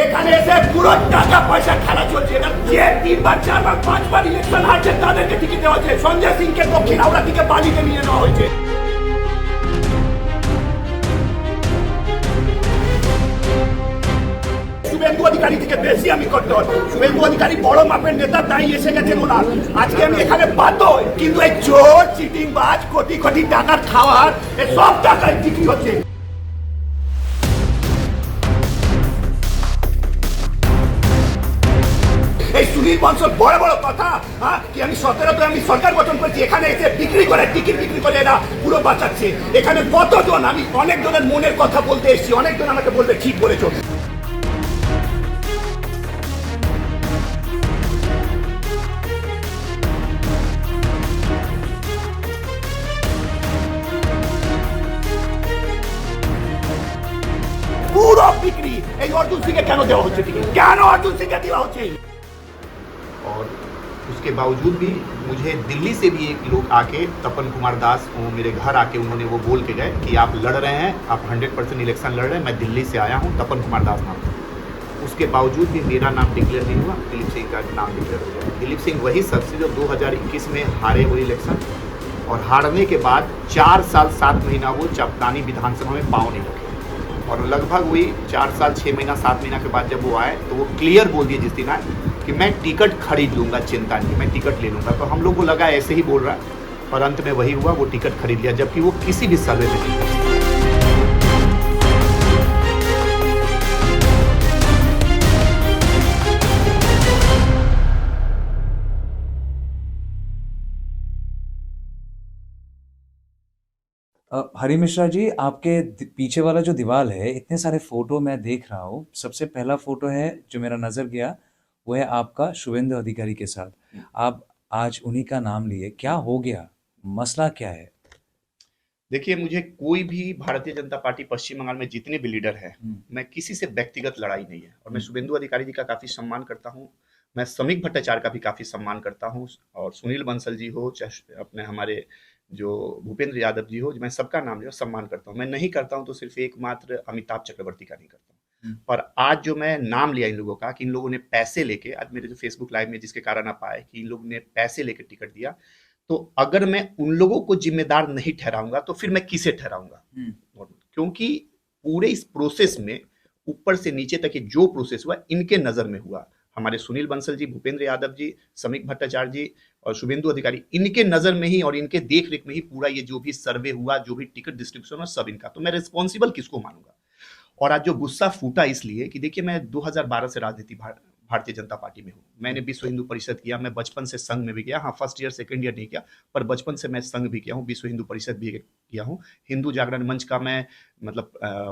এখানে এসে পুরো টাকা পয়সা খেলা চলছে। এটা যে 3 বার 4 বার 5 বার ইলেকশন হারছে তাদেরকে টিকিট দেওয়া হচ্ছে। সঞ্জয় সিংকে দক্ষিণ হাওড়া থেকে বালিতে নিয়ে নেওয়া হয়েছে। শুভেন্দু অধিকারী থেকে বেশি আমি করতে হবে। শুভেন্দু অধিকারী বড় মাপের নেতা, তাই এসে গেছেন ওনার। আজকে আমি এখানে বাধ্য, কিন্তু এই চোর চিটিং বাজ কোটি কোটি টাকার খাওয়ার সব টাকায় বিক্রি হচ্ছে। এই সুনীল বংশর বড় বড় কথা কি আমি 17তে আমি সরকার গঠন করেছি, এখানে এসে বিক্রি করে টিকিট বিক্রি করে এরা পুরো বাঁচাচ্ছে। এখানে কতজন, আমি অনেক জনের মনের কথা বলতে এসেছি, অনেকজন আমাকে বলবে ঠিক বলেছো। পুরো বিক্রি এই অর্জুন সিংকে কেন দেওয়া হচ্ছে টিকিট, কেন অর্জুন সিংকে দেওয়া হচ্ছে? और उसके बावजूद भी मुझे दिल्ली से भी एक लोग आके तपन कुमार दास वो मेरे घर आके उन्होंने वो बोल के गए कि आप लड़ रहे हैं, आप 100% इलेक्शन लड़ रहे हैं, मैं दिल्ली से आया हूँ, तपन कुमार दास नाम। उसके बावजूद भी मेरा नाम डिक्लेयर नहीं हुआ, दिलीप सिंह का नाम डिक्लेयर हो गया। दिलीप सिंह वही शख्स जो 2021 में हारे वो इलेक्शन, और हारने के बाद 4 साल 7 महीना वो चपतानी विधानसभा में पाँव नहीं रखे, और लगभग वही 4 साल 6 महीना 7 महीना के बाद जब वो आए तो वो क्लियर बोल दिए जिस दिन आए कि मैं टिकट खरीद लूँगा, चिंता नहीं, मैं टिकट ले लूँगा। तो हम लोग को लगा ऐसे ही बोल रहा है, और अंत में वही हुआ, वो टिकट खरीद लिया, जबकि वो किसी भी सर्वे में नहीं था। हरी मिश्रा जी, आपके पीछे वाला जो दीवार है, इतने सारे फोटो मैं देख रहा हूँ। सबसे पहला फोटो है जो मेरा नजर गया, वो है आपका शुभेंदु अधिकारी के साथ। आप आज उन्हीं का नाम लिए, क्या हो गया, मसला क्या है? देखिए, मुझे कोई भी भारतीय जनता पार्टी पश्चिम बंगाल में जितने भी लीडर हैं, मैं किसी से व्यक्तिगत लड़ाई नहीं है, और मैं शुभेंदु अधिकारी जी का काफी सम्मान करता हूँ, मैं समीक भट्टाचार्य का भी काफी सम्मान करता हूँ, और सुनील बंसल जी हो, चाहे अपने हमारे जो भूपेंद्र यादव जी हो, मैं सबका नाम जो सम्मान करता हूँ। मैं नहीं करता हूँ तो सिर्फ एकमात्र अमिताभ चक्रवर्ती का नहीं करता हूँ। पर आज जो मैं नाम लिया इन लोगों का कि इन लोगों ने पैसे लेके, आज मेरे जो फेसबुक लाइव में जिसके कारण आप आए कि इन लोगों ने पैसे लेके टिकट दिया, तो अगर मैं उन लोगों को जिम्मेदार नहीं ठहराऊंगा तो फिर मैं किसे ठहराऊंगा? क्योंकि पूरे इस प्रोसेस में ऊपर से नीचे तक ये जो प्रोसेस हुआ इनके नजर में हुआ। हमारे सुनील बंसल जी, भूपेंद्र यादव जी, समीक भट्टाचार्य जी और शुभेंदु अधिकारी, इनके नजर में ही और इनके देख रेख में ही पूरा ये जो भी सर्वे हुआ, जो भी टिकट डिस्ट्रीब्यूशन हुआ, सब इनका। तो मैं रिस्पॉन्सिबल किसको मानूंगा? और आज जो गुस्सा फूटा इसलिए कि देखिए, मैं 2012 से राजनीति भारतीय जनता पार्टी में हूँ। मैंने विश्व हिंदू परिषद किया, मैं बचपन से संघ में भी गया, हाँ फर्स्ट ईयर सेकंड ईयर नहीं किया, पर बचपन से मैं संघ भी किया हूँ, विश्व हिंदू परिषद भी किया हूँ, हिंदू जागरण मंच का मैं मतलब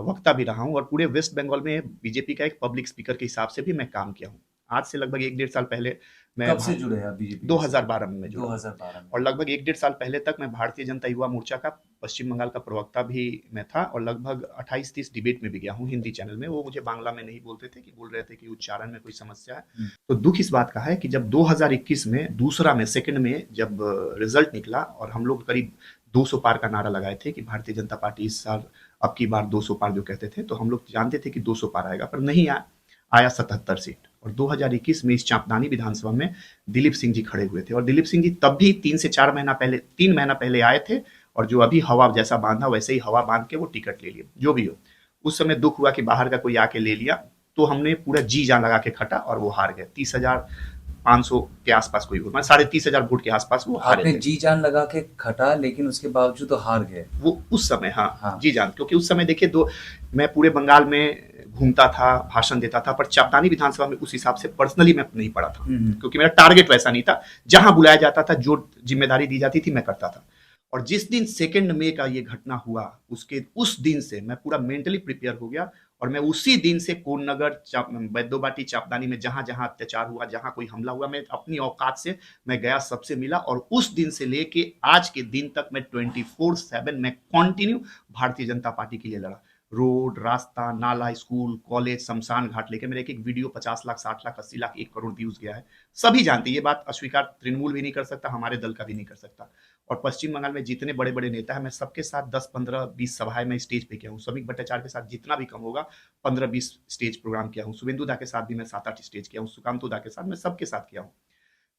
वक्ता भी रहा हूँ, और पूरे वेस्ट बंगाल में बीजेपी का एक पब्लिक स्पीकर के हिसाब से भी मैं काम किया हूँ। आज से लगभग 1-1.5 साल पहले मैं कब से जुड़े हैं आप बीजेपी? 2012 में जुड़ा, 2012 में। और लगभग 1-1.5 साल पहले तक मैं भारतीय जनता युवा मोर्चा का पश्चिम बंगाल का प्रवक्ता भी मैं था, और लगभग 28-30 डिबेट में भी गया हूँ हिंदी चैनल में। वो मुझे बांग्ला में नहीं बोलते थे, कि बोल रहे थे कि उच्चारण में कोई समस्या है। तो दुख इस बात का है कि जब 2021 में दूसरा में सेकंड में जब रिजल्ट निकला, और हम लोग करीब 200 पार का नारा लगाए थे कि भारतीय जनता पार्टी इस साल अब की बार 200 पार जो कहते थे, तो हम लोग जानते थे कि 200 पार आएगा, पर नहीं आया 77 सीट। और 2021 में इस चांपदानी विधानसभा में दिलीप सिंह जी खड़े हुए थे, और दिलीप सिंह जी तब भी 3 से 4 महीना पहले, 3 महीना पहले आए थे, और जो अभी हवा जैसा बांधा वैसे ही हवा बांध के वो टिकट ले लिए। जो भी हो, उस समय दुख हुआ कि बाहर का कोई आके ले लिया, तो हमने पूरा जी जान लगा के खटा, और वो हार गए। 30,500 के आसपास कोई वोट, 30,500 वोट के आसपास वो हारे। आपने जी जान लगा के खटा, लेकिन उसके बावजूद तो हार गए वो उस समय, हाँ जी जान, क्योंकि उस समय देखिए, मैं पूरे बंगाल में घूमता था, भाषण देता था, पर चापदानी विधानसभा में उस हिसाब से पर्सनली मैं नहीं पढ़ा था, क्योंकि मेरा टारगेट वैसा नहीं था। जहां बुलाया जाता था, जो जिम्मेदारी दी जाती थी, मैं करता था। और जिस दिन 2 मई का ये घटना हुआ, उस दिन से मैं पूरा मेंटली प्रिपेयर हो गया, और मैं उसी दिन से कोननगर, बैद्योबाटी, चापदानी में जहां जहां अत्याचार हुआ, जहां कोई हमला हुआ, मैं अपनी औकात से मैं गया, सबसे मिला, और उस दिन से लेके आज के दिन तक मैं 24/7 में कंटिन्यू भारतीय जनता पार्टी के लिए लड़ा। रोड, रास्ता, नाला, स्कूल, कॉलेज, शमशान घाट लेके मेरा एक वीडियो 50 लाख, 60 लाख, 80 लाख, 1 करोड़ व्यूज गया है। सभी जानते हैं, ये बात अस्वीकार तृणमूल भी नहीं कर सकता, हमारे दल का भी नहीं कर सकता। और पश्चिम बंगाल में जितने बड़े बड़े नेता हैं, मैं सबके साथ 10, 15, 20 सभाएं मैं स्टेज पे किया हूँ। समीक भट्टाचार्य के साथ जितना भी कम होगा 15, 20 स्टेज प्रोग्राम किया हूँ। शुभेंदु दा के साथ भी मैं 7, 8 स्टेज किया हूँ। सुकांतु दा के साथ, मैं सबके साथ किया हूँ।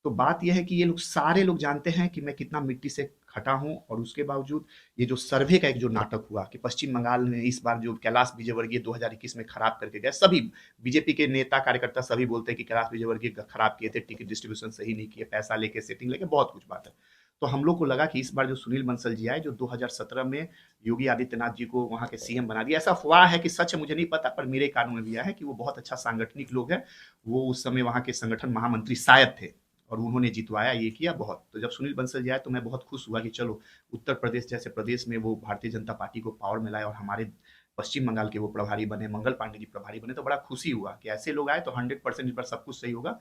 तो बात यह है कि ये लोग सारे लोग जानते हैं कि मैं कितना मिट्टी से खटा हूं, और उसके बावजूद ये जो सर्वे का एक जो नाटक हुआ कि पश्चिम बंगाल में इस बार जो कैलाश विजयवर्गीय 2021 में खराब करके गए, सभी बीजेपी के नेता कार्यकर्ता सभी बोलते हैं कि कैलाश विजयवर्गीय खराब किए थे, टिकट डिस्ट्रीब्यूशन सही नहीं किए, पैसा लेके सेटिंग लेके, बहुत कुछ बात है। तो हम लोग को लगा कि इस बार जो सुनील बंसल जी आए, जो 2017 में योगी आदित्यनाथ जी को वहां के सीएम बना दिया, ऐसा अफवाह है कि सच है मुझे नहीं पता, पर मेरे कानों में भी आया है कि वो बहुत अच्छा सांगठनिक लोग हैं। वो उस समय वहां के संगठन महामंत्री शायद थे, और उन्होंने जितवाया, ये किया बहुत। तो जब सुनील बंसल जी आए तो मैं बहुत खुश हुआ कि चलो उत्तर प्रदेश जैसे प्रदेश में वो भारतीय जनता पार्टी को पावर में लाए, और हमारे पश्चिम बंगाल के वो प्रभारी बने, मंगल पांडे जी प्रभारी बने। तो बड़ा खुशी हुआ कि ऐसे लोग आए तो 100% इस बार सब कुछ सही होगा।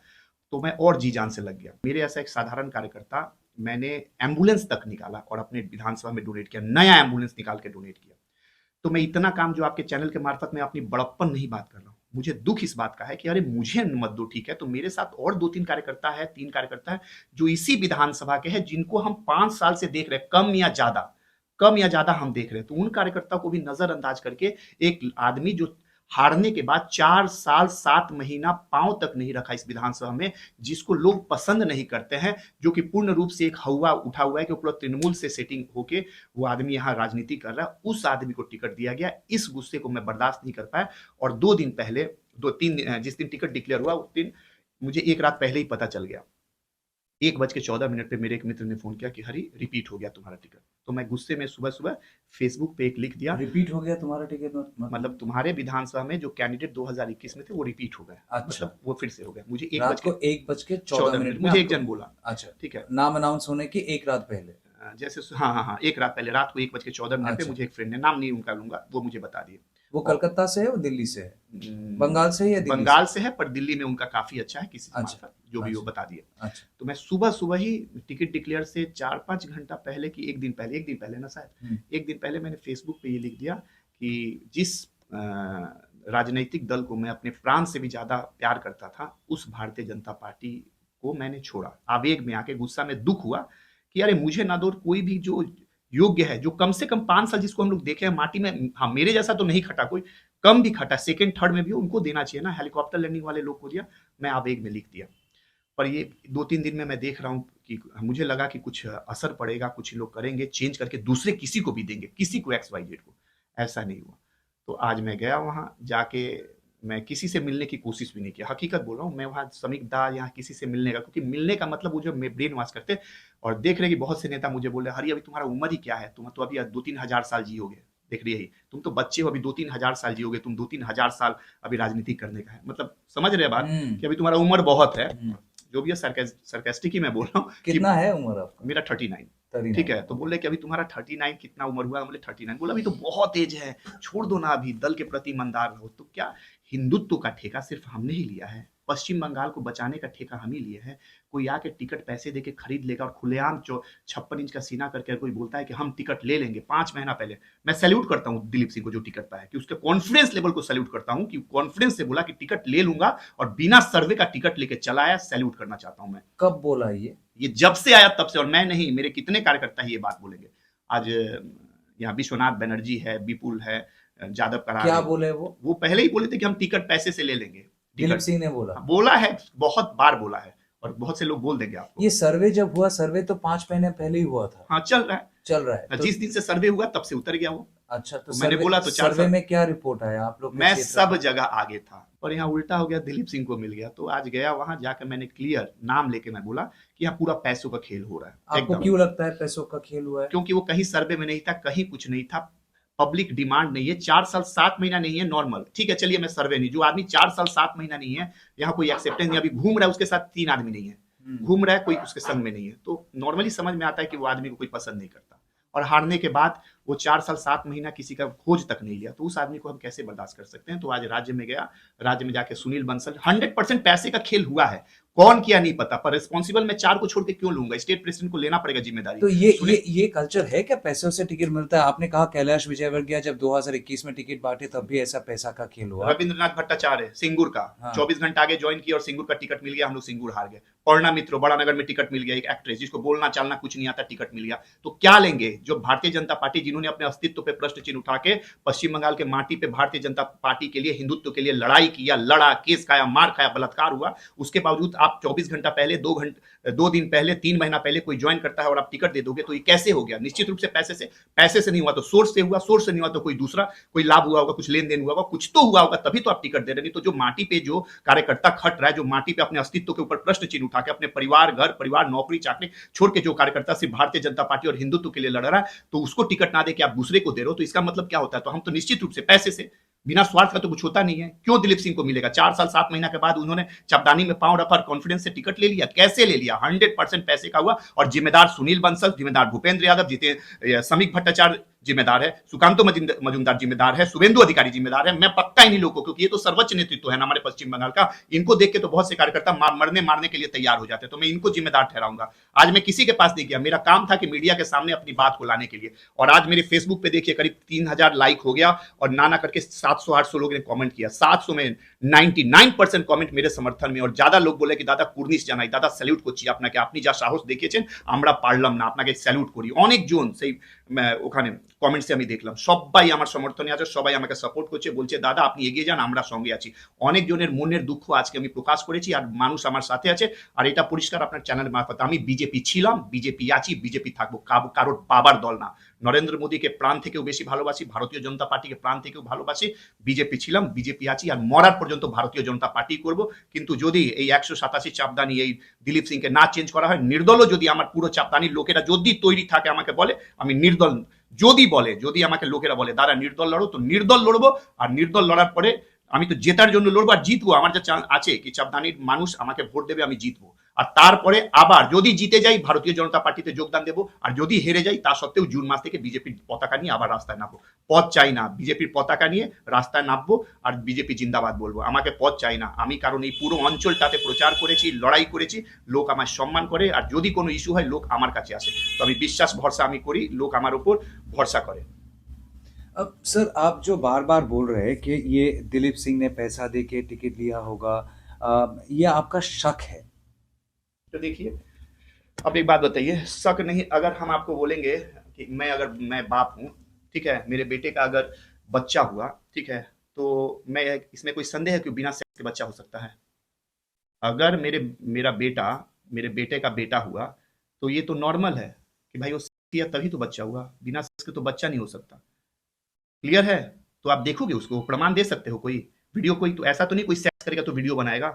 तो मैं और जी जान से लग गया। मेरे ऐसा एक साधारण कार्यकर्ता, मैंने एम्बुलेंस तक निकाला और अपने विधानसभा में डोनेट किया, नया एम्बुलेंस निकाल के डोनेट किया। तो मैं इतना काम जो आपके चैनल के मार्फत में अपनी बड़प्पन नहीं बात कर रहा हूँ, मुझे दुख इस बात का है कि अरे मुझे मत दो, ठीक है, तो मेरे साथ और 2-3 कार्यकर्ता है, 3 कार्यकर्ता है जो इसी विधानसभा के हैं, जिनको हम 5 साल से देख रहे हैं, कम या ज्यादा हम देख रहे हैं। तो उन कार्यकर्ता को भी नजरअंदाज करके एक आदमी जो हारने के बाद 4 साल 7 महीना पांव तक नहीं रखा इस विधानसभा में, जिसको लोग पसंद नहीं करते हैं, जो कि पूर्ण रूप से एक हवा उठा हुआ है कि पूरा तृणमूल से सेटिंग होके वो आदमी यहाँ राजनीति कर रहा है, उस आदमी को टिकट दिया गया। इस गुस्से को मैं बर्दाश्त नहीं कर पाया, और 2 दिन पहले, 2-3 जिस दिन टिकट डिक्लेयर हुआ उस दिन मुझे एक रात पहले ही पता चल गया। 1:14 पे मेरे एक मित्र ने फोन किया कि हरी रिपीट हो गया तुम्हारा टिकट। तो मैं गुस्से में सुबह सुबह फेसबुक पे एक लिख दिया, रिपीट हो गया तुम्हारा टिकट? मतलब तुम्हारे विधानसभा में जो कैंडिडेट 2021 में थे वो रिपीट हो गए। अच्छा। मतलब वो फिर से हो गया। मुझे रात को 1:14 मुझे एक जन बोला। अच्छा, ठीक है, नाम अनाउंस होने की एक रात पहले। जैसे हाँ, एक रात पहले, रात को 1:14 पे मुझे एक फ्रेंड ने, नाम नहीं उनका लूंगा, वो मुझे बता दिए। वो कलकत्ता से है, वो दिल्ली से है, बंगाल से है या दिल्ली बंगाल से है, पर दिल्ली में उनका काफी अच्छा है किसी से अच्छा, जो भी वो बता दिए। अच्छा। तो मैं सुबह सुबह ही टिकट डिक्लेयर से 4-5 घंटा पहले की, एक दिन पहले ना शायद, एक दिन पहले मैंने फेसबुक पे ये लिख दिया कि जिस राजनीतिक दल को मैं अपने प्राण से भी ज्यादा प्यार करता था, उस भारतीय जनता पार्टी को मैंने छोड़ा। आवेग में आके, गुस्सा में, दुख हुआ कि अरे मुझे ना दो, कोई भी जो योग्य है, जो कम से कम 5 साल जिसको हम लोग देखे हैं माटी में, हाँ मेरे जैसा तो नहीं खटा कोई, कम भी खटा, सेकंड थर्ड में भी, उनको देना चाहिए ना। हेलीकॉप्टर लैंडिंग वाले लोग को दिया, मैं आवेग में लिख दिया। पर ये 2-3 दिन में मैं देख रहा हूँ कि मुझे लगा कि कुछ असर पड़ेगा, कुछ लोग करेंगे, चेंज करके दूसरे किसी को भी देंगे, किसी को XYZ को। ऐसा नहीं हुआ। तो आज मैं गया वहां जाके, मैं किसी से मिलने की कोशिश भी नहीं किया, हकीकत बोल रहा हूँ। मैं वहां समीक दा यहाँ किसी से मिलने का, क्योंकि मिलने का मतलब वो जो ब्रेन वॉश करते, और देख रहे कि बहुत से नेता मुझे बोल रहे, हरी अभी तुम्हारा उम्र ही क्या है, तुम तो अभी 2-3 हजार साल जियोगे, देख रही है, तुम तो बच्चे हो, अभी 2-3 हजार साल जियोगे, तुम 2-3 हजार साल अभी राजनीति करने का है। मतलब समझ रहे बात कि अभी तुम्हारा उम्र बहुत है। जो भी है सरकास्टिक ही मैं बोल रहा हूँ। कितना है उम्र आपका? मेरा 39। ठीक है, तो बोले कि अभी तुम्हारा 39 कितना उम्र हुआ? बोले 39। बोला अभी तो बहुत एज है, छोड़ दो ना, अभी दल के प्रति ईमानदार रहो। तो क्या हिंदुत्व का ठेका सिर्फ हमने ही लिया है? पश्चिम बंगाल को बचाने का ठेका हम ही लिए हैं। कोई आके टिकट पैसे देके खरीद लेगा और खुलेआम 56 इंच का सीना करके कोई बोलता है कि हम टिकट ले लेंगे 5 महीना पहले। मैं सैल्यूट करता हूं दिलीप सिंह को जो टिकट पाया, कि उसके कॉन्फिडेंस लेवल को सैल्यूट करता हूं कि कॉन्फिडेंस से बोला कि टिकट ले लूंगा और बिना सर्वे का टिकट लेके चला आया। सैल्यूट करना चाहता हूं मैं। कब बोला ये जब से आया तब से, और मैं नहीं, मेरे कितने कार्यकर्ता ही ये बात बोलेंगे। आज यहाँ विश्वनाथ बनर्जी है, विपुल है, जादव करार, क्या बोले वो पहले ही बोले थे कि हम टिकट पैसे से ले लेंगे। दिलीप सिंह ने बोला है, बहुत बार बोला है, और बहुत से लोग बोल देंगे आपको। ये सर्वे जब हुआ, सर्वे तो 5 महीने पहले ही हुआ था। हाँ, चल रहा है। तो जिस दिन से सर्वे हुआ तब से उतर गया वो। अच्छा, तो मैंने बोला तो 4 सर्वे में क्या रिपोर्ट आया आप लोग? मैं सब जगह आगे था, और यहाँ उल्टा हो गया, दिलीप सिंह को मिल गया। तो आज गया वहां जाकर, मैंने क्लियर नाम लेके मैं बोला कि यहाँ पूरा पैसों का खेल हो रहा है। आपको क्यों लगता है पैसों का खेल हुआ है? क्योंकि वो कहीं सर्वे में नहीं था, कहीं कुछ नहीं था, पब्लिक डिमांड नहीं है। 4 साल 7 महीना नहीं है नॉर्मल, ठीक है, चलिए मैं सर्वे नहीं, जो आदमी 4 साल 7 महीना नहीं है, यहाँ कोई एक्सेप्टेंस नहीं, अभी घूम रहा है उसके साथ 3 आदमी नहीं है, घूम रहा है कोई उसके संग में नहीं है, तो नॉर्मली समझ में आता है कि वो आदमी को कोई पसंद नहीं करता। और हारने के बाद वो 4 साल 7 महीना किसी का खोज तक नहीं लिया, तो उस आदमी को हम कैसे बर्दाश्त कर सकते हैं। तो आज राज्य में गया, राज्य में जाके सुनील बंसल 100% पैसे का खेल हुआ है, कौन किया नहीं पता, पर रिस्पॉन्सिबल मैं 4 को छोड़ के क्यों लूंगा, स्टेट प्रेसिडेंट को लेना पड़ेगा जिम्मेदारी। तो ये कल्चर है क्या, पैसों से टिकट मिलता है? आपने कहा कैलाश विजयवर्गीय जब 2021 में टिकट बांटे तब भी ऐसा पैसा का खेल हुआ। रविंद्रनाथ भट्टाचार्य सिंगूर का हाँ। 24 घंटा आगे ज्वाइन किया और सिंगूर का टिकट मिल गया, हम लोग सिंगूर हार गए। पौर्णा मित्र बड़ा नगर में टिकट मिल गया, एक एक्ट्रेस जिसको बोलना चालना कुछ नहीं आता, टिकट मिल गया। तो क्या लेंगे जो भारतीय जनता पार्टी, जिन्होंने अपने अस्तित्व पे प्रश्न चिन्ह उठा के पश्चिम बंगाल के माटी पे भारतीय जनता पार्टी के लिए, हिंदुत्व के लिए लड़ाई किया, लड़ा, केस खाया, मार खाया, बलात्कार हुआ, उसके बावजूद आप 24 घंटा पहले, 2 दिन पहले, 3 महीना पहले कोई ज्वाइन करता है और आप टिकट दे दोगे, तो ये कैसे हो गया? निश्चित रूप से पैसे से नहीं हुआ तो सोर्स से हुआ, सोर्स से नहीं हुआ तो कोई दूसरा कोई लाभ हुआ होगा, कुछ लेन देन हुआ होगा, कुछ तो हुआ होगा, तभी तो आप टिकट दे रहे। नहीं तो जो माटी पे जो कार्यकर्ता खट रहा है, जो माटी पे अपने अस्तित्व के ऊपर प्रश्न चिन्ह उठा के अपने परिवार, घर परिवार, नौकरी चाकरी छोड़ के जो कार्यकर्ता सिर्फ भारतीय जनता पार्टी और हिंदुत्व के लिए लड़ रहा है, तो उसको टिकट ना दे के आप दूसरे को दे रहे हो, तो इसका मतलब क्या होता है? तो हम तो निश्चित रूप से पैसे से, बिना स्वार्थ का तो कुछ होता नहीं है। क्यों दिलीप सिंह को मिलेगा? 4 साल 7 महीना के बाद उन्होंने चपदानी में पांव रखा और कॉन्फिडेंस से टिकट ले लिया। कैसे ले लिया? 100% पैसे का हुआ। और जिम्मेदार सुनील बंसल, जिम्मेदार भूपेंद्र यादव, समीक भट्टाचार्य जिम्मेदार है, सुकांतो मजूमदार जिम्मेदार है, शुभेंदु अधिकारी जिम्मेदार है। मैं पक्का इन्हीं लोगों को, क्योंकि ये तो सर्वोच्च नेतृत्व है ना हमारे पश्चिम बंगाल का, इनको देख के तो बहुत से कार्यकर्ता मारने के लिए तैयार हो जाते हैं, तो मैं इनको जिम्मेदार ठहराऊंगा। आज मैं किसी के पास नहीं गया, मेरा काम था कि मीडिया के सामने अपनी बात को लाने के लिए। और आज मेरे फेसबुक पे देखिए करीब 3000 लाइक हो गया और नाना करके 700-800 लोगों ने कमेंट किया। 700 में 99% कमेंट मेरे समर्थन में। और ज्यादा लोग बोले कि दादा कुर्निश জানাই, দাদা স্যালুট করছি আপনাকে, আপনি যা সাহস দেখিয়েছেন আমরা পারলাম না, আপনাকে স্যালুট করি। অনেকজন সেই ওখানে কমেন্টসে আমি দেখলাম, সবাই আমার সমর্থনে আছে, সবাই আমাকে সাপোর্ট করছে, বলছে দাদা আপনি এগিয়ে যান, আমরা সঙ্গে আছি। অনেকজনের মনের দুঃখ আজকে আমি প্রকাশ করেছি, আর মানুষ আমার সাথে আছে। আর এটা পরিষ্কার আপনার চ্যানেল মারফত, আমি বিজেপি ছিলাম, বিজেপি আছি, বিজেপি থাকবো, কারোর বাবার দল না। নরেন্দ্র মোদীকে প্রাণ থেকেও বেশি ভালোবাসি, ভারতীয় জনতা পার্টিকে প্রাণ থেকেও ভালোবাসি, বিজেপি ছিলাম, বিজেপি আছি, আর মরার পর্যন্ত ভারতীয় জনতা পার্টি করব। কিন্তু যদি এই 187 চাপদানি এই দিলীপ সিংকে না চেঞ্জ করা হয়, নির্দলও যদি আমার পুরো চাপদানির লোকেরা যদি তৈরি থাকে, আমাকে বলে আমি নির্দল, যদি আমাকে লোকেরা বলে দাদা নির্দল লড়ো, তো নির্দল লড়বো। আর নির্দল লড়ার পরে আমি তো জেতার জন্য লড়বো আর জিতবো। আমার যা চান্স আছে কি চাপদানির মানুষ আমাকে ভোট দেবে, আমি জিতবো। আর তারপরে আবার যদি জিতে যাই ভারতীয় জনতা পার্টিতে যোগদান দেবো, আর যদি হেরে যাই তা সত্ত্বেও জুন মাস থেকে বিজেপির পতাকা নিয়ে আবার রাস্তায় নামবো। পদ চাই না, বিজেপির পতাকা নিয়ে রাস্তায় নামবো আর বিজেপি জিন্দাবাদ বলবো। আমাকে পদ চাই না, আমি কারণ এই পুরো অঞ্চলটাতে প্রচার করেছি, লড়াই করেছি, লোক আমায় সম্মান করে। আর যদি কোনো ইস্যু হয় লোক আমার কাছে আসে, তো আমি বিশ্বাস ভরসা আমি করি, লোক আমার উপর ভরসা করে। अब सर आप जो बार बार बोल रहे हैं कि ये दिलीप सिंह ने पैसा दे के टिकट लिया होगा, ये आपका शक है? तो देखिए, अब एक बात बताइए, शक नहीं, अगर हम आपको बोलेंगे कि मैं बाप हूं, ठीक है, मेरे बेटे का अगर बच्चा हुआ, ठीक है, तो मैं इसमें कोई संदेह है कि बिना सेक्स के बच्चा हो सकता है? अगर मेरे बेटे का बेटा हुआ, तो ये तो नॉर्मल है कि भाई वो सेक्स किया तभी तो बच्चा हुआ, बिना सेक्स के तो बच्चा नहीं हो सकता। क्लियर है? तो आप देखोगे उसको, प्रमाण दे सकते हो, कोई वीडियो, कोई तो ऐसा तो नहीं कोई सेक्स करेगा तो वीडियो बनाएगा।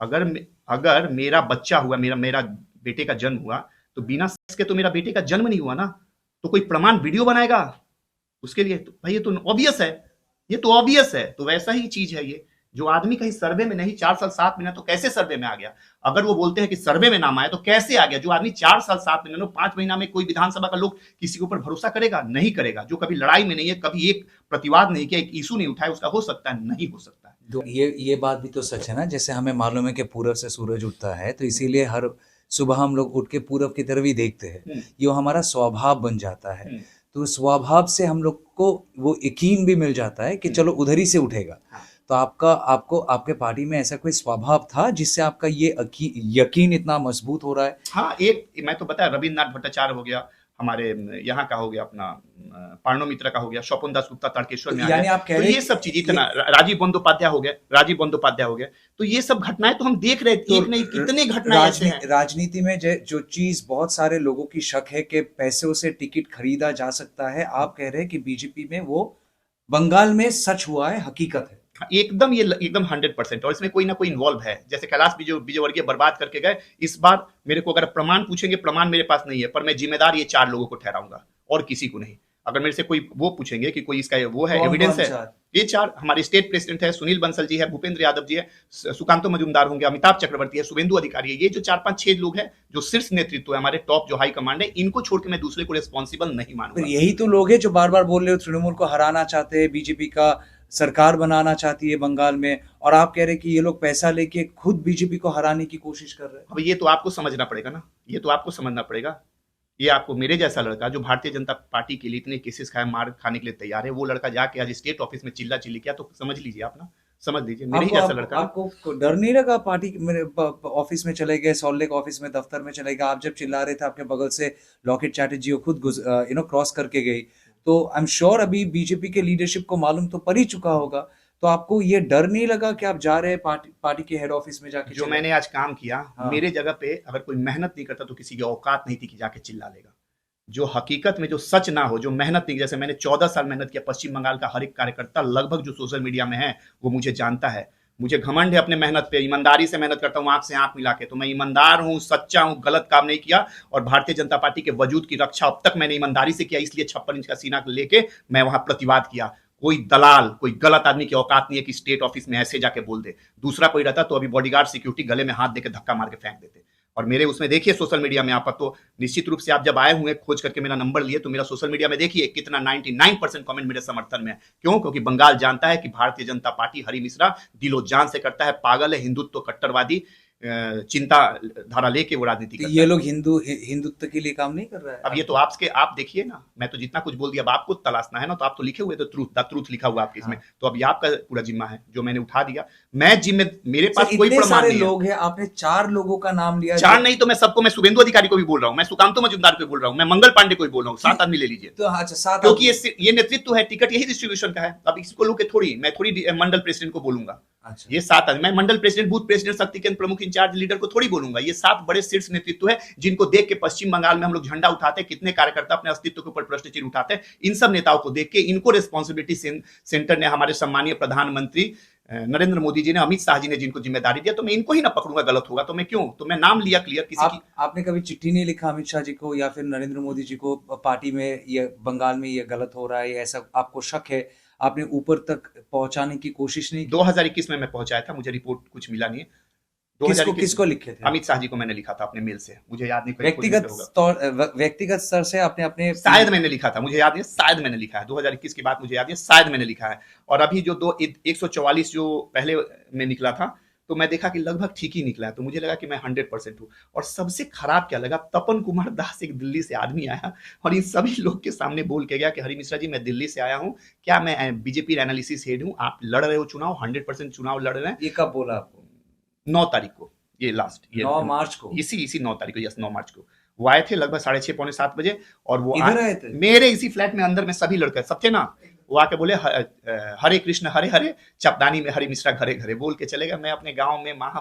अगर मेरा बच्चा हुआ, मेरा बेटे का जन्म हुआ, तो बिना सेक्स के तो मेरा बेटे का जन्म नहीं हुआ ना, तो कोई प्रमाण वीडियो बनाएगा उसके लिए? तो भाई ये तो ऑब्वियस है, ये तो ऑब्वियस है। तो वैसा ही चीज है ये, जो आदमी कहीं सर्वे में नहीं, 4 साल 7 महीना तो कैसे सर्वे में आ गया? अगर वो बोलते हैं कि सर्वे में नाम आया तो कैसे आ गया? जो आदमी 4 साल 7 महीने 5 महीना में, कोई विधानसभा का लोग किसी के ऊपर भरोसा करेगा? नहीं करेगा। जो कभी लड़ाई में नहीं है, कभी एक प्रतिवाद नहीं किया, एक इशू नहीं उठाया, उसका हो सकता है? नहीं हो सकता है। तो ये बात भी तो सच है ना, जैसे हमें मालूम है कि पूरब से सूरज उगता है, तो इसीलिए हर सुबह हम लोग उठ के पूरब की तरफ ही देखते हैं, ये हमारा स्वभाव बन जाता है। तो स्वभाव से हम लोग को वो यकीन भी मिल जाता है कि चलो उधर ही से उठेगा। तो आपके पार्टी में ऐसा कोई स्वभाव था जिससे आपका ये यकीन इतना मजबूत हो रहा है? हाँ, एक मैं तो बताया, रविंद्रनाथ भट्टाचार्य हो गया, हमारे यहाँ का हो गया, अपना पार्नो मित्रा का हो गया, स्वपन दास गुप्ता तारकेश्वर में आ यानी गया, आप कह तो रहे ये सब चीज इतना, राजीव बंदोपाध्याय हो गया, तो ये सब घटनाएं तो हम देख रहे थे, एक नहीं कितने घटनाएं ऐसे हैं। राजनीति में जो चीज बहुत सारे लोगों की शक है कि पैसों से टिकट खरीदा जा सकता है, आप कह रहे हैं कि बीजेपी में वो बंगाल में सच हुआ है, हकीकत है। एकदम, ये एकदम 100%। और इसमें कोई ना कोई इन्वॉल्व है। जैसे कैलाश विजयवर्गीय बर्बाद करके गए, इस बार मेरे को अगर प्रमाण पूछेंगे, प्रमाण मेरे पास नहीं है, पर मैं जिम्मेदार ये 4 लोगों को ठहराऊंगा और किसी को नहीं। अगर मेरे से कोई वो पूछेंगे कि कोई इसका वो है, कौन एविडेंस कौन है, चार? ये चार हमारे स्टेट प्रेसिडेंट है, सुनील बंसल जी है, भूपेंद्र यादव जी है, सुकांतो मजूमदार होंगे, अमिताभ चक्रवर्ती है, शुभेंदु अधिकारी है। ये जो 4 5 6 लोग हैं जो शीर्ष नेतृत्व है, हमारे टॉप जो हाई कमांड है, इनको छोड़ के मैं दूसरे को रिस्पॉन्सिबल नहीं फिर मानूंगा। यही तो लोग हैं जो बार बार बोल रहे हो तृणमूल को हराना चाहते हैं, बीजेपी का सरकार बनाना चाहती है बंगाल में, और आप कह रहे हैं कि ये लोग पैसा लेके खुद बीजेपी को हराने की कोशिश कर रहे हैं। अब ये तो आपको समझना पड़ेगा ना, ये तो आपको समझना पड़ेगा। ये आपको, मेरे जैसा लड़का जो भारतीय जनता पार्टी के लिए इतने केसेस खाए, मार खाने के लिए तैयार है, वो लड़का जाके आज स्टेट ऑफिस में चिल्ला चिल्ली किया, तो समझ लीजिए आप ना, समझ लीजिए मेरे ही जैसा लड़का। आपको डर नहीं लगा? पार्टी मेरे ऑफिस में चले गए, सॉल्ट लेक ऑफिस में, दफ्तर में चले गए, आप जब चिल्ला रहे थे आपके बगल से लॉकेट चैटर्जी को खुद क्रॉस करके गई, तो आई एम श्योर अभी बीजेपी के लीडरशिप को मालूम तो पड़ ही चुका होगा, तो आपको ये डर नहीं लगा कि आप जा रहे हैं पार्टी के हेड ऑफिस में जाके? जो मैंने आज काम किया, हाँ। मेरे जगह पे अगर कोई मेहनत नहीं करता तो किसी की औकात नहीं थी कि जाके चिल्ला लेगा। जो हकीकत में जो सच ना हो, जो मेहनत नहीं, जैसे मैंने 14 साल मेहनत किया, पश्चिम बंगाल का हर एक कार्यकर्ता लगभग जो सोशल मीडिया में है वो मुझे जानता है। मुझे घमंड है अपने मेहनत पे, ईमानदारी से मेहनत करता हूँ, आंख से आंख मिला के, तो मैं ईमानदार हूँ, सच्चा हूँ, गलत काम नहीं किया। और भारतीय जनता पार्टी के वजूद की रक्षा अब तक मैंने ईमानदारी से किया, इसलिए 56 इंच का सीना लेके मैं वहां प्रतिवाद किया। कोई दलाल, कोई गलत आदमी की औकात नहीं है कि स्टेट ऑफिस में ऐसे जाके बोल दे। दूसरा कोई रहता तो अभी बॉडीगार्ड सिक्योरिटी गले में हाथ देके धक्का मार के फेंक देते। और मेरे उसमें देखिए सोशल मीडिया में, आप तो निश्चित रूप से आप जब आए हुए खोज करके मेरा नंबर लिए, तो मेरा सोशल मीडिया में देखिए कितना 99% कमेंट मेरे समर्थन में है। क्यों? क्योंकि बंगाल जानता है कि भारतीय जनता पार्टी हरि मिश्रा दिलो जान से करता है, पागल है, हिंदुत्व कट्टरवादी चिंता धारा लेके वो राजनीति तो करता ये है। लोग हिंदुत्व के लिए काम नहीं कर रहा है? अब ये तो आप देखिए ना, मैं तो जितना कुछ बोल दिया, अब आपको तलाशना है ना, तो आप तो लिखे हुए, तो द ट्रूथ लिखा हुआ आपके इसमें, तो अब ये आपका पूरा जिम्मा है जो मैंने उठा दिया। मैं जिम्मे, मेरे पास कोई इतने प्रमाण सारे नहीं है। लोग हैं, आपने 4 लोगों का नाम लिया। चार नहीं तो मैं सबको, मैं शुभेंदु अधिकारी को भी बोल रहा हूँ, मैं सुकांतो मजूमदार को भी बोल रहा हूँ, मैं मंगल पांडे को भी बोल रहा हूँ, 7 आदमी ले लीजिए। तो अच्छा 7, क्योंकि ये नेतृत्व है, टिकट यही डिस्ट्रीब्यूशन का है। अब इसको लोग थोड़ी, मैं थोड़ी मंडल प्रेसिडेंट को बोलूंगा। अच्छा। ये 7 आदमी, मैं मंडल प्रेसिडेंट, बूथ प्रेसिडेंट, शक्ति केंद्र प्रमुख, इंचार्ज लीडर को थोड़ी बोलूंगा। ये 7 बड़े शीर्ष नेतृत्व है जिनको देख के पश्चिम बंगाल में हम लोग झंडा उठाते हैं। कितने कार्यकर्ता अपने अस्तित्व के ऊपर प्रश्न चिन्ह उठाते हैं। इन सब नेताओं को देख के, इनको रिस्पॉन्सिबिलिटी सेंटर ने, हमारे सम्मानीय प्रधानमंत्री नरेंद्र मोदी जी ने, अमित शाह जी ने जिनको जिम्मेदारी दिया, तो मैं इनको ही ना पकड़ूंगा, गलत होगा तो मैं क्यों? तो मैं नाम लिया क्लियर किसी की। आपने कभी चिट्ठी नहीं लिखा अमित शाह जी को या फिर नरेंद्र मोदी जी को, पार्टी में ये बंगाल में ये गलत हो रहा है, ऐसा आपको शक है, आपने ऊपर तक पहुंचाने की कोशिश नहीं की? 2021 में मैं पहुंचाया था, मुझे रिपोर्ट कुछ मिला नहीं है। किसको लिखे थे? अमित शाह जी को मैंने लिखा था अपने मेल से, मुझे याद नहीं, व्यक्तिगत स्तर से आपने अपने, शायद मैंने लिखा था, मुझे याद नहीं, शायद मैंने लिखा है 2021 की बात, मुझे याद नहीं, शायद मैंने लिखा है। और अभी जो 144 जो पहले में निकला था, तो मैं देखा कि लगभग ठीक ही निकला है, तो मुझे लगा कि मैं 100% हूँ। और सबसे खराब क्या लगा, तपन कुमार दास एक दिल्ली से आदमी आया और इन सभी लोग के सामने बोल के गया कि हरि मिश्रा जी, मैं दिल्ली से आया हूँ, क्या मैं बीजेपी एनालिसिस हेड हूँ, आप लड़ रहे हो चुनाव, 100% चुनाव लड़ रहे हैं। ये कब बोला आपको? 9 तारीख को, ये लास्ट, ये 9 मार्च को? इसी 9 तारीख को, यस 9 मार्च को वो आए थे लगभग 6:30 पौने 7 बजे। और वो इधर आए थे मेरे इसी फ्लैट में, अंदर में सभी लड़के सब थे ना, वो आके बोले हरे कृष्ण हरे हरे, चपदानी में हरि मिश्रा घरे घरे, बोल के चले गए। मैं अपने गांव में माँ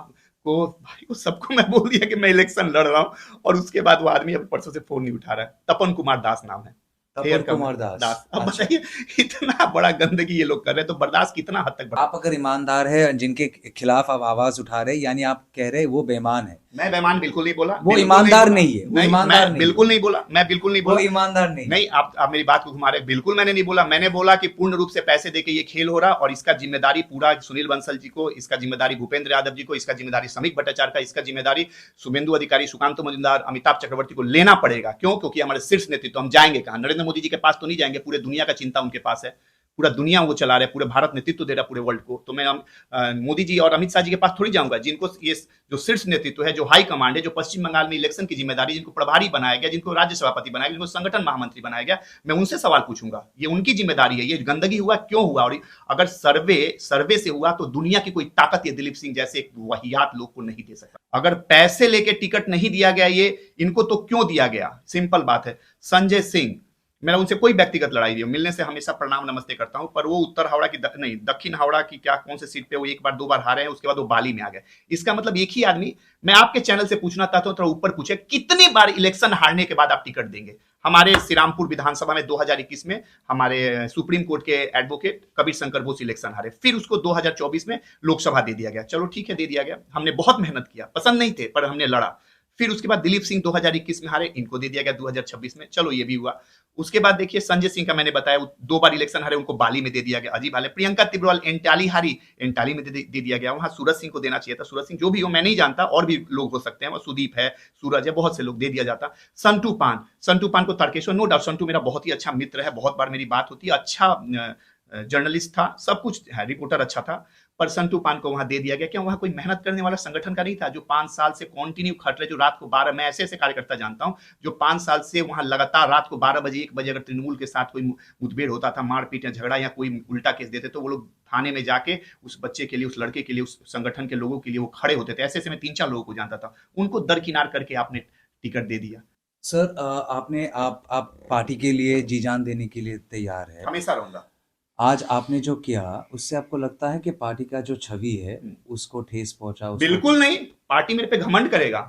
को, भाई को, सबको मैं बोल दिया कि मैं इलेक्शन लड़ रहा हूँ। और उसके बाद वो आदमी अब परसों से फोन नहीं उठा रहा है। तपन कुमार दास नाम है, तपन कुमार दास। अब बताइए, इतना बड़ा गंदगी ये लोग कर रहे हैं, तो बर्दाश्त कितना हद तक? आप अगर ईमानदार है, जिनके खिलाफ आप आवाज उठा रहे, यानी आप कह रहे वो बेईमान है। मैं बेईमान बिल्कुल नहीं बोला, वो ईमानदार नहीं है, वो ईमानदार नहीं, बिल्कुल नहीं बोला, मैं बिल्कुल नहीं बोला, वो ईमानदार नहीं। नहीं, आप मेरी बात को घुमा रहे, बिल्कुल मैंने नहीं बोला। मैंने बोला कि पूर्ण रूप से पैसे देके ये खेल हो रहा, और इसका जिम्मेदारी पूरा सुनील बंसल जी को, इसका जिम्मेदारी भूपेंद्र यादव जी को, इसका जिम्मेदारी समीक भट्टाचार्य का, इसका जिम्मेदारी शुभेंदु अधिकारी, सुकांतो मजूमदार, अमिताभ चक्रवर्ती को लेना पड़ेगा। क्यों? क्योंकि हमारे शीर्ष नेतृत्व, हम जाएंगे कहां? नरेंद्र मोदी जी के पास तो नहीं जाएंगे, पूरे दुनिया का चिंता उनके पास है, पूरा दुनिया वो चला रहे, पूरे भारत नेतृत्व दे रहा पूरे वर्ल्ड को। तो मैं मोदी जी और अमित शाह जी के पास थोड़ी जाऊंगा, जिनको ये जो शीर्ष नेतृत्व है, जो हाई कमांड है, जो पश्चिम बंगाल में इलेक्शन की जिम्मेदारी, जिनको प्रभारी बनाया गया, जिनको राज्य सभापति बनाया गया, जिनको संगठन महामंत्री बनाया गया, मैं उनसे सवाल पूछूंगा। ये उनकी जिम्मेदारी है, ये गंदगी हुआ क्यों हुआ, और अगर सर्वे से हुआ तो दुनिया की कोई ताकत ये दिलीप सिंह जैसे एक वाहियात लोग को नहीं दे सकता। अगर पैसे लेके टिकट नहीं दिया गया ये इनको, तो क्यों दिया गया? सिंपल बात है। संजय सिंह, मेरा उनसे कोई व्यक्तिगत लड़ाई नहीं है, मिलने से हमेशा प्रणाम नमस्ते करता हूं, पर वो उत्तर हावड़ा की नहीं, दक्षिण हावड़ा की क्या कौन से सीट पे वो 1 बार 2 बार हारे हैं, उसके बाद वो बाली में आ गए। इसका मतलब एक ही आदमी, मैं आपके चैनल से पूछना चाहता हूं, थोड़ा ऊपर पूछे, कितनी बार इलेक्शन हारने के बाद आप टिकट देंगे? हमारे श्रीरामपुर विधानसभा में 2021 में हमारे सुप्रीम कोर्ट के एडवोकेट कबीर शंकर बोस इलेक्शन हारे, फिर उसको 2024 में लोकसभा दे दिया गया। चलो ठीक है, दे दिया गया, हमने बहुत मेहनत किया, पसंद नहीं थे पर हमने लड़ा। फिर उसके बाद दिलीप सिंह 2021 में हारे, इनको दे दिया गया 2026 में, चलो ये भी हुआ। उसके बाद देखिए संजय सिंह का मैंने बताया, 2 बार इलेक्शन हारे, उनको बाली में दे दिया गया, अजीब हाल है। प्रियंका तिब्रवाल एंटाली हारी, एंटाली में दे दिया गया, वहां सूरज सिंह को देना चाहिए था। सूरज सिंह जो भी हो मैं नहीं जानता, और भी लोग हो सकते हैं, वो सुदीप है, सूरज है, बहुत से लोग दे दिया जाता। संटू पान को तारकेश्वर, नो डाउट संटू मेरा बहुत ही अच्छा मित्र है, बहुत बार मेरी बात होती है, अच्छा जर्नलिस्ट था, सब कुछ है, रिपोर्टर अच्छा था, पर संटू पान को वहां दे दिया गया। क्यों? वहां कोई मेहनत करने वाला संगठन का नहीं था, जो 5 साल से कंटिन्यू खट रहे, जो रात को 12, मैं ऐसे ऐसे कार्यकर्ता जानता हूं जो 5 साल से वहां लगातार रात को 12 बजे 1 बजे अगर तृणमूल के साथ कोई मुठभेड़ होता था, मारपीट या झगड़ा या कोई उल्टा केस देते, तो वो लोग थाने में जाके उस बच्चे के लिए, उस लड़के के लिए, उस संगठन के लोगों के लिए वो खड़े होते थे। ऐसे ऐसे मैं 3-4 लोगों को जानता था, उनको दरकिनार करके आपने टिकट दे दिया। सर आप पार्टी के लिए जी जान देने के लिए तैयार है, हमेशा रहूंगा। आज आपने जो किया उससे आपको लगता है कि पार्टी का जो छवि है उसको ठेस पहुंचा? बिल्कुल नहीं, पार्टी मेरे पे घमंड करेगा।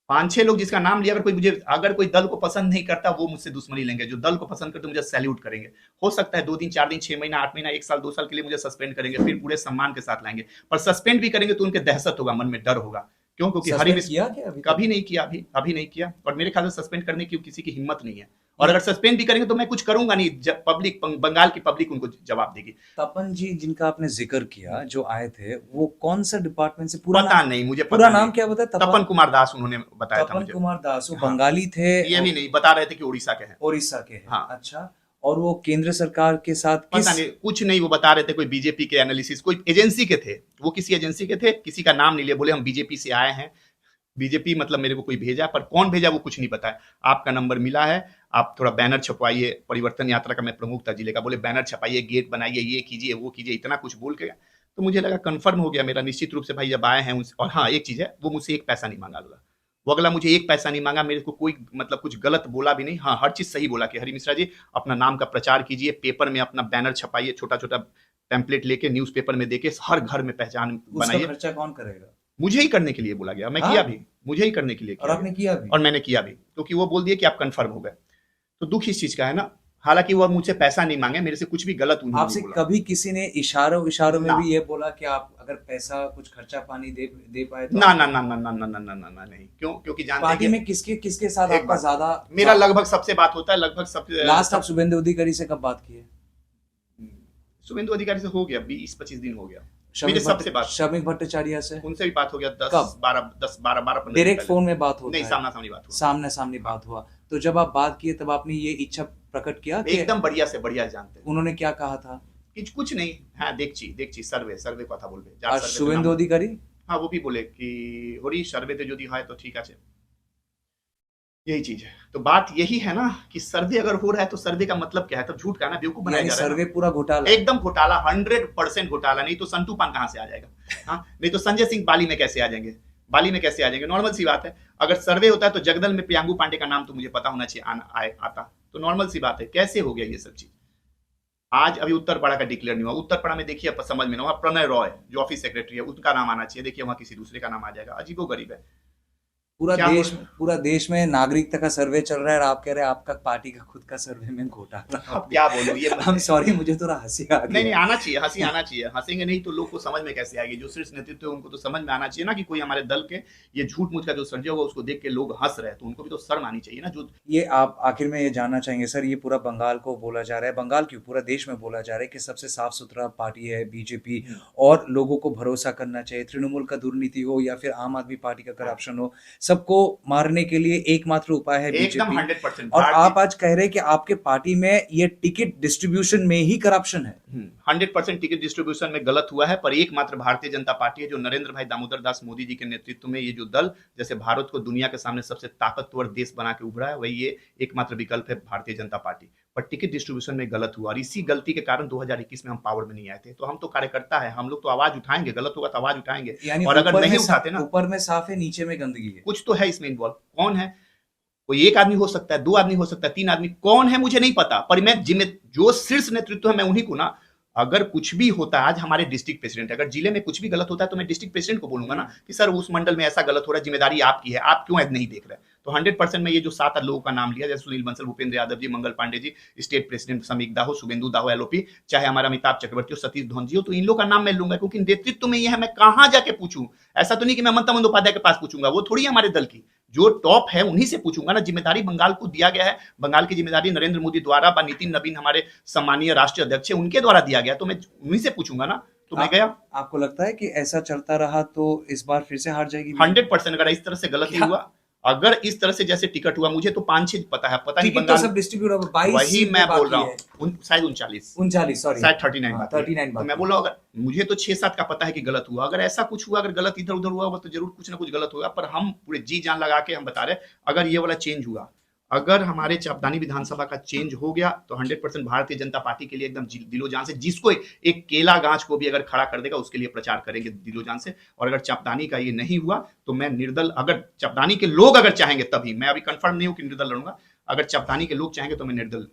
5-6 लोग जिसका नाम लिया, अगर कोई दल को पसंद नहीं करता, वो मुझसे दुश्मनी लेंगे। जो दल को पसंद करते मुझे सैल्यूट करेंगे। हो सकता है 2 दिन 4 दिन 6 महीना 8 महीना 1 साल 2 साल के लिए मुझे सस्पेंड करेंगे, फिर पूरे सम्मान के साथ लाएंगे, पर सस्पेंड भी करेंगे तो उनके दहशत होगा, मन में डर होगा। क्यों? क्योंकि सस्पेंड किया क्या अभी? कभी नहीं किया, अभी नहीं किया, और मेरे ख्याल से सस्पेंड करने की किसी की हिम्मत नहीं है। और अगर सस्पेंड भी करेंगे तो मैं कुछ करूंगा नहीं, पब्लिक, बंगाल की पब्लिक उनको जवाब देगी। तपन जी जिनका आपने जिक्र किया जो आए थे, वो कौन सा डिपार्टमेंट से? पूरा पता नाम नहीं, मुझे पूरा पता नाम नहीं। क्या बताया? तपन कुमार दास उन्होंने बताया था तपन मुझे। कुमार दास, वो हाँ। बंगाली थे? ये भी नहीं बता रहे थे कि उड़ीसा के हैं। उड़ीसा के हैं। हाँ। अच्छा, और वो केंद्र सरकार के साथ पता नहीं, कुछ नहीं, वो बता रहे थे कोई बीजेपी के एनालिसिस, कोई एजेंसी के थे, वो किसी एजेंसी के थे, किसी का नाम नहीं लिया, बोले हम बीजेपी से आए हैं। बीजेपी मतलब मेरे को कोई भेजा, पर कौन भेजा वो कुछ नहीं बताया। आपका नंबर मिला है, आप थोड़ा बैनर छपवाइए, परिवर्तन यात्रा का मैं प्रमुख था जिले का, बोले बैनर छपाइए, गेट बनाइए, ये कीजिए वो कीजिए, इतना कुछ बोल के, तो मुझे लगा कंफर्म हो गया मेरा निश्चित रूप से, भाई जब आए हैं। और हाँ, एक चीज है, वो मुझसे 1 पैसा नहीं मांगा, वो अगला मुझे 1 पैसा नहीं मांगा, मेरे को कोई मतलब कुछ गलत बोला भी नहीं। हाँ, हर चीज सही बोला कि हरि मिश्रा जी अपना नाम का प्रचार कीजिए, पेपर में अपना बैनर छपाइए, छोटा छोटा टेम्पलेट लेके न्यूज़पेपर में देके हर घर में पहचान बनाइए। खर्चा कौन करेगा? मुझे ही करने के लिए बोला गया, मैं किया भी, मुझे ही करने के लिए और आपने किया भी? और मैंने किया भी, क्योंकि वो बोल दिए कि आप कंफर्म हो गए। तो दुख इस चीज का है ना, हालांकि वो मुझसे पैसा नहीं मांगे, मेरे से कुछ भी गलत उन्होंने आपसे नहीं बोला। कभी किसी ने इशारों में भी ये बोला कि आप अगर पैसा कुछ खर्चा पानी दे पाए तो? ना ना ना ना ना ना ना ना ना ना नहीं। क्यों? क्योंकि जानते पार्टी हैं में किसके साथ एक आपका बात, ज्यादा? मेरा लगभग सबसे बात होता है, लगभग सब। लास्ट आप शुभेंदु अधिकारी से कब बात किए? शुभेंदु अधिकारी से हो गया 20-25 दिन हो गया। शमीक मेरे सबसे बात, शमीक भट्टाचार्य से? उनसे भी बात हो गया 10 कब? 12 15 डायरेक्ट फोन में बात होता नहीं, है? सामना सामनी बात हुआ। सामने सामने बात हुआ। तो जब आप बात किए तब आपने ये इच्छा प्रकट किया कि एकदम बढ़िया से बढ़िया जानते हैं। उन्होंने क्या कहा था? कुछ नहीं, हाँ देखची सर्वे কথা বলবে। আর শুভেন্দু অধিকারী? हाँ, वो भी बोले कि हरी सर्वेते যদি হয় तो ठीक আছে, यही चीज है। तो बात यही है ना कि सर्वे अगर हो रहा है तो सर्वे का मतलब क्या है? तब झूठ का ना, बेवकूफ बनाया जा रहा है। सर्वे पूरा घोटाला? एकदम घोटाला, 100% घोटाला। नहीं तो संटू पान कहां से आ जाएगा? हाँ, नहीं तो संजय सिंह बाली में कैसे आ जाएंगे? बाली में कैसे आ जाएंगे? नॉर्मल सी बात है। अगर सर्वे होता है तो जगदल में प्रियांगू पांडे का नाम तो मुझे पता होना चाहिए, आता तो नॉर्मल सी बात है। कैसे हो गया ये सब चीज? आज अभी उत्तरपाड़ा का डिक्लेयर नहीं हुआ, उत्तरपाड़ा में देखिए समझ में ना, वहां प्रणय रॉय जो ऑफिस सेक्रेटरी है उनका नाम आना चाहिए, देखिए वहां किसी दूसरे का नाम आ जाएगा। अजीबोगरीब है। पूरा देश में नागरिकता का सर्वे चल रहा है और आप कह रहे हैं आपका पार्टी का खुद का सर्वे में घोटाला। अब क्या बोलूं ये I'm sorry, मुझे थोड़ा हंसी आ गई। नहीं आना चाहिए, हंसी आना चाहिए। हंसेंगे नहीं तो लोग को समझ में कैसे आएगी? जो शीर्ष नेतृत्व है उनको तो समझ में आना चाहिए ना कि कोई हमारे दल के ये झूठ मूठ का जो सर्जे होगा उसको देख के लोग हंस रहे हैं, तो उनको भी तो शर्म आनी चाहिए ना। जो ये आप आखिर में ये जानना चाहेंगे सर, ये पूरा बंगाल को बोला जा रहा है, बंगाल क्यों पूरा देश में बोला जा रहा है कि सबसे साफ सुथरा पार्टी है बीजेपी, और लोगों को भरोसा करना चाहिए, तृणमूल का दुर्नीति हो या फिर आम आदमी पार्टी का करप्शन हो, सबको मारने के लिए एकमात्र उपाय है एकदम बीजेपी। 100%। और आप आज कह रहे हैं कि आपके पार्टी में ये टिकट डिस्ट्रीब्यूशन में ही करप्शन है। 100% टिकट डिस्ट्रीब्यूशन में गलत हुआ है, पर एकमात्र भारतीय जनता पार्टी है जो नरेंद्र भाई दामोदर दास मोदी जी के नेतृत्व में ये जो दल जैसे भारत को दुनिया के सामने सबसे ताकतवर देश बना के उभरा है, वही ये एकमात्र विकल्प है भारतीय जनता पार्टी। पर टिकट डिस्ट्रीब्यूशन में गलत हुआ और इसी गलती के कारण 2021 में हम पावर में नहीं आए थे। तो हम तो कार्यकर्ता है, हम लोग तो आवाज उठाएंगे, गलत होगा तो आवाज उठाएंगे। और अगर नहीं उठाते ना, ऊपर में साफ है नीचे में गंदगी है, कुछ तो है इसमें इन्वॉल्व। कौन है? कोई एक आदमी हो सकता है, 2 आदमी हो सकता है, 3 आदमी, कौन है मुझे नहीं पता, पर मैं जो शीर्ष नेतृत्व है मैं उन्हीं को ना, अगर कुछ भी होता है, आज हमारे डिस्ट्रिक्ट प्रेसिडेंट, अगर जिले में कुछ भी गलत होता है तो मैं डिस्ट्रिक्ट प्रेसिडेंट को बोलूंगा ना कि सर उस मंडल में ऐसा गलत हो रहा है, जिम्मेदारी आपकी है, आप क्यों नहीं देख रहे? तो 100% में ये जो 7 लोगों का नाम लिया, जैसे Sunil Bansal, Bhupendra Yadav ji, Mangal Pandey ji, state president Samik दाहो, Suvendu दाहो LOP, चाहे हमारा अमिताभ चक्रवर्ती हो, सतीश धवन जी हो, तो इन लोगों का नाम मैं लूंगा क्योंकि नेतृत्व में ये है। मैं कहां जाके पूछूं? ऐसा तो नहीं कि मैं ममता बंदोपाध्याय के पास पूछूंगा, वो थोड़ी हमारे दल की। जो टॉप है उन्हीं से पूछूंगा ना। जिम्मेदारी बंगाल को दिया गया है, बंगाल की जिम्मेदारी नरेंद्र मोदी द्वारा व नितिन नवीन हमारे सम्मानीय राष्ट्रीय अध्यक्ष है, उनके द्वारा दिया गया, तो मैं उन्हीं से पूछूंगा ना। तो मैं गया। आपको लगता है कि ऐसा चलता रहा तो इस बार फिर से हार जाएगी? 100% अगर इस तरह से गलती हुआ, अगर इस तरह से जैसे टिकट हुआ, मुझे तो 5-6 पता है, पता नहीं टिकट तो बंगाल सब डिस्ट्रीब्यूट हो 22 वही मैं बाकी बोल रहा है। हूँ, शायद 39 सॉरी शायद 39 हाँ, बात है। 39 तो बाकी मैं बोल रहा हूँ, अगर मुझे तो 6-7 का पता है कि गलत हुआ, अगर ऐसा कुछ हुआ, अगर गलत इधर उधर हुआ तो जरूर कुछ ना कुछ गलत होगा। पर हम पूरे जी जान लगा के हम बता रहे, अगर ये वाला चेंज हुआ, अगर हमारे चापदानी विधानसभा का चेंज हो गया, तो 100% भारतीय जनता पार्टी के लिए एकदम दिलो जान से, जिसको एक केला गांच को भी अगर खड़ा कर देगा उसके लिए प्रचार करेंगे दिलो जान से। और अगर चापदानी का ये नहीं हुआ तो मैं निर्दल, अगर चापदानी के लोग अगर चाहेंगे तभी, मैं अभी कंफर्म नहीं हूं कि निर्दल लड़ूंगा, अगर चापदानी के लोग चाहेंगे तो मैं निर्दल।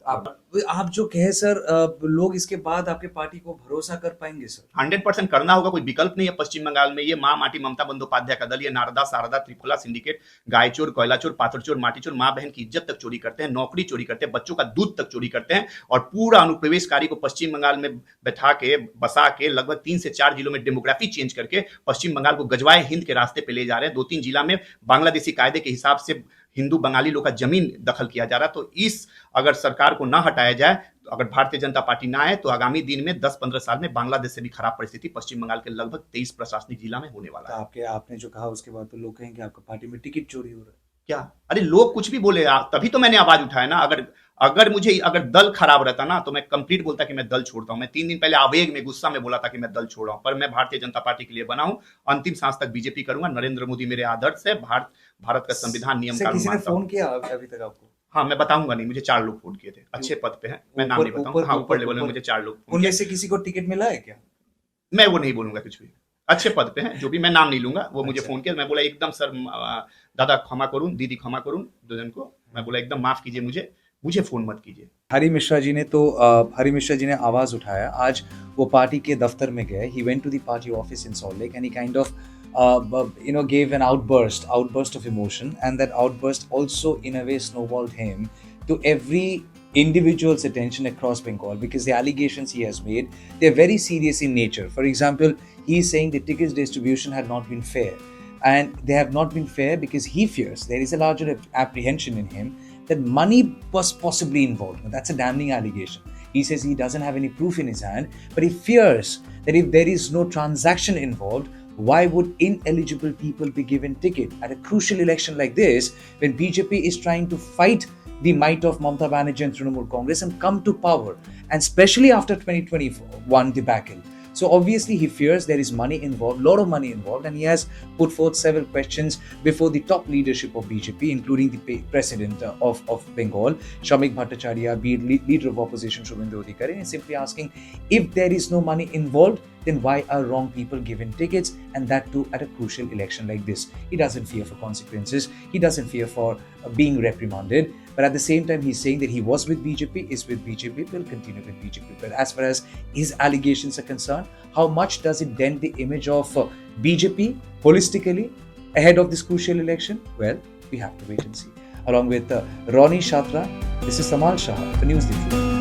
आप जो कहे सर, लोग इसके बाद आपके पार्टी को भरोसा कर पाएंगे सर? 100% करना होगा, कोई विकल्प नहीं है। पश्चिम बंगाल में ये माँ माटी ममता बंदोपाध्याय का दल, ये नारदा शारदा त्रिफला सिंडिकेट, गायचोर, कोयलाचोर, पाथरचोर, माटीचोर, माँ बहन की इज्जत तक चोरी करते हैं, नौकरी चोरी करते हैं, बच्चों का दूध तक चोरी करते हैं, और पूरा अनुप्रवेशकारी को पश्चिम बंगाल में बैठा के बसा के लगभग 3 से 4 जिलों में डेमोग्राफी चेंज करके पश्चिम बंगाल को गजवाए हिंद के रास्ते पे ले जा रहे हैं। 2-3 जिला में बांग्लादेशी कायदे के हिसाब से हिंदू बंगाली लोग का जमीन दखल किया जा रहा है। तो इस अगर सरकार को ना हटाया जाए, तो अगर भारतीय जनता पार्टी ना आए, तो आगामी दिन में 10-15 साल में बांग्लादेश से भी खराब परिस्थिति पश्चिम बंगाल के लगभग 23 प्रशासनिक जिला में होने वाला है। आपने जो कहा उसके बाद तो लोग कहेंगे आपका पार्टी में टिकट चोरी हो रहा है। क्या? अरे लोग कुछ भी बोले, तभी तो मैंने आवाज उठाया ना। अगर दल खराब रहता ना, तो मैं कंप्लीट बोलता कि मैं दल छोड़ता हूं। मैं 3 दिन पहले आवेग में, गुस्सा में बोला था कि मैं दल छोड़ रहा हूं, पर मैं भारतीय जनता पार्टी के लिए बना हूं। अंतिम सांस तक बीजेपी करूंगा। नरेंद्र मोदी मेरे आदर्श है। भारत का संविधान, नियम कानून किसी ने मानता हूं। फोन किया अभी तक आपको? हाँ, मैं बताऊंगा नहीं, मुझे 4 लोग फोन किए थे, अच्छे पद पे हैं, मैं नाम नहीं बताऊंगा। हाँ, ऊपर लेवल में मुझे 4 लोग फोन उनमें किए। से किसी को टिकट मिला है क्या? मैं वो नहीं बोलूंगा कुछ भी, अच्छे पद पे हैं जो भी, मैं नाम नहीं लूंगा। वो मुझे अच्छा। फोन किया, मैं बोला एकदम सर, दादा क्षमा करूं, दीदी क्षमा करूं, दोजन को मैं बोला एकदम माफ कीजिए, मुझे फोन मत कीजिए। हरि मिश्रा जी ने आवाज उठाया। आज वो पार्टी के दफ्तर में गए। He went to the party office in Salt Lake and he kind of gave an outburst of emotion, and that outburst also in a way snowballed him to every individual's attention across Bengal, because the allegations he has made, they're very serious in nature. For example, he is saying the tickets distribution had not been fair, and they have not been fair because he fears, there is a larger apprehension in him, that money was possibly involved. Now, that's a damning allegation. He says he doesn't have any proof in his hand, but he fears that if there is no transaction involved, why would ineligible people be given ticket at a crucial election like this, when BJP is trying to fight the might of Mamata Banerjee and Trinamool Congress and come to power, and especially after 2021 debacle. So obviously he fears there is money involved, lot of money involved, and he has put forth several questions before the top leadership of BJP, including the president of Bengal, Shamik Bhattacharya, leader of opposition Shubhendu Adhikari, and simply asking, if there is no money involved, then why are wrong people given tickets, and that too at a crucial election like this? He doesn't fear for consequences. He doesn't fear for being reprimanded. But at the same time, he's saying that he was with BJP, is with BJP, will continue with BJP. But as far as his allegations are concerned, how much does it dent the image of BJP holistically ahead of this crucial election? Well, we have to wait and see. Along with Ronnie Shatra, this is Samal Shah for News Difusion.